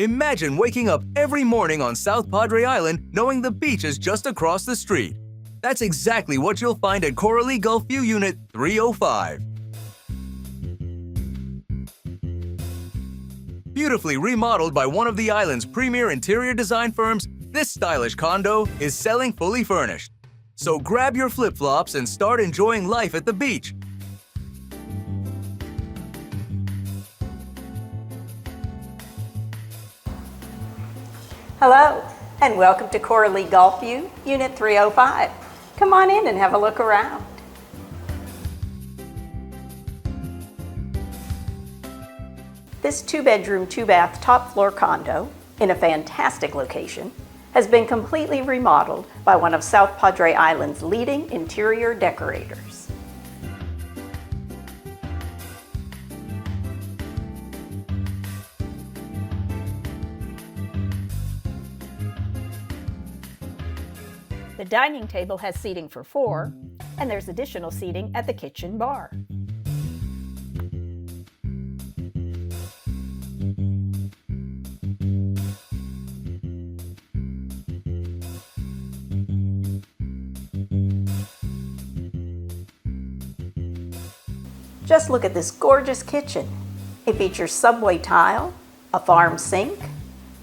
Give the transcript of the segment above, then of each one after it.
Imagine waking up every morning on South Padre Island knowing the beach is just across the street. That's exactly what you'll find at Cora Gulfview Unit 305. Beautifully remodeled by one of the island's premier interior design firms, this stylish condo is selling fully furnished. So grab your flip-flops and start enjoying life at the beach. Hello, and welcome to Cora Gulfview, Unit 305. Come on in and have a look around. This 2-bedroom, 2-bath, top-floor condo in a fantastic location has been completely remodeled by one of South Padre Island's leading interior decorators. The dining table has seating for 4, and there's additional seating at the kitchen bar. Just look at this gorgeous kitchen. It features subway tile, a farm sink,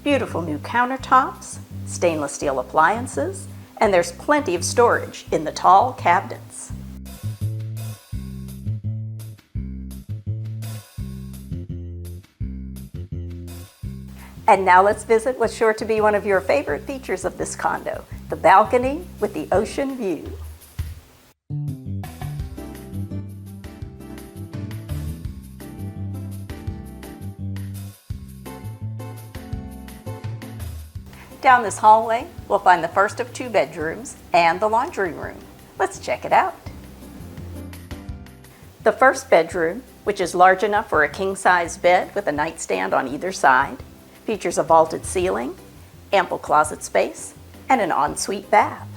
beautiful new countertops, stainless steel appliances, and there's plenty of storage in the tall cabinets. And now let's visit what's sure to be one of your favorite features of this condo, the balcony with the ocean view. Down this hallway, we'll find the first of 2 bedrooms and the laundry room. Let's check it out. The first bedroom, which is large enough for a king-size bed with a nightstand on either side, features a vaulted ceiling, ample closet space, and an ensuite bath.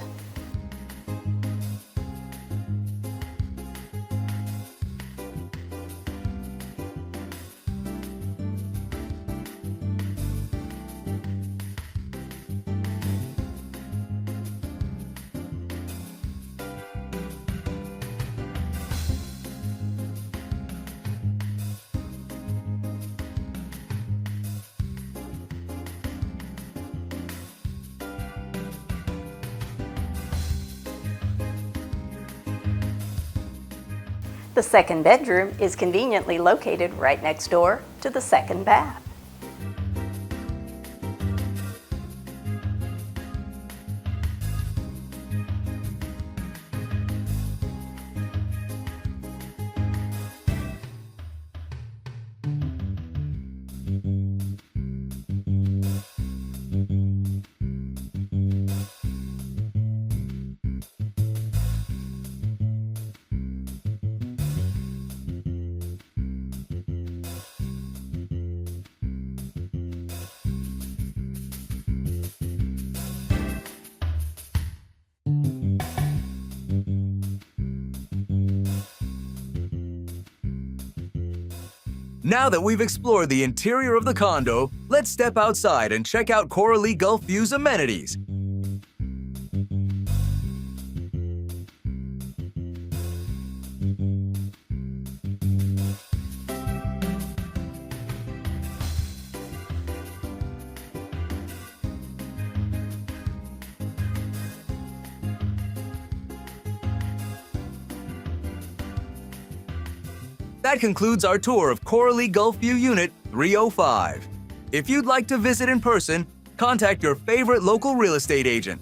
The second bedroom is conveniently located right next door to the second bath. Now that we've explored the interior of the condo, let's step outside and check out Cora Gulfview's amenities. That concludes our tour of Cora Gulfview Unit 305. If you'd like to visit in person, contact your favorite local real estate agent.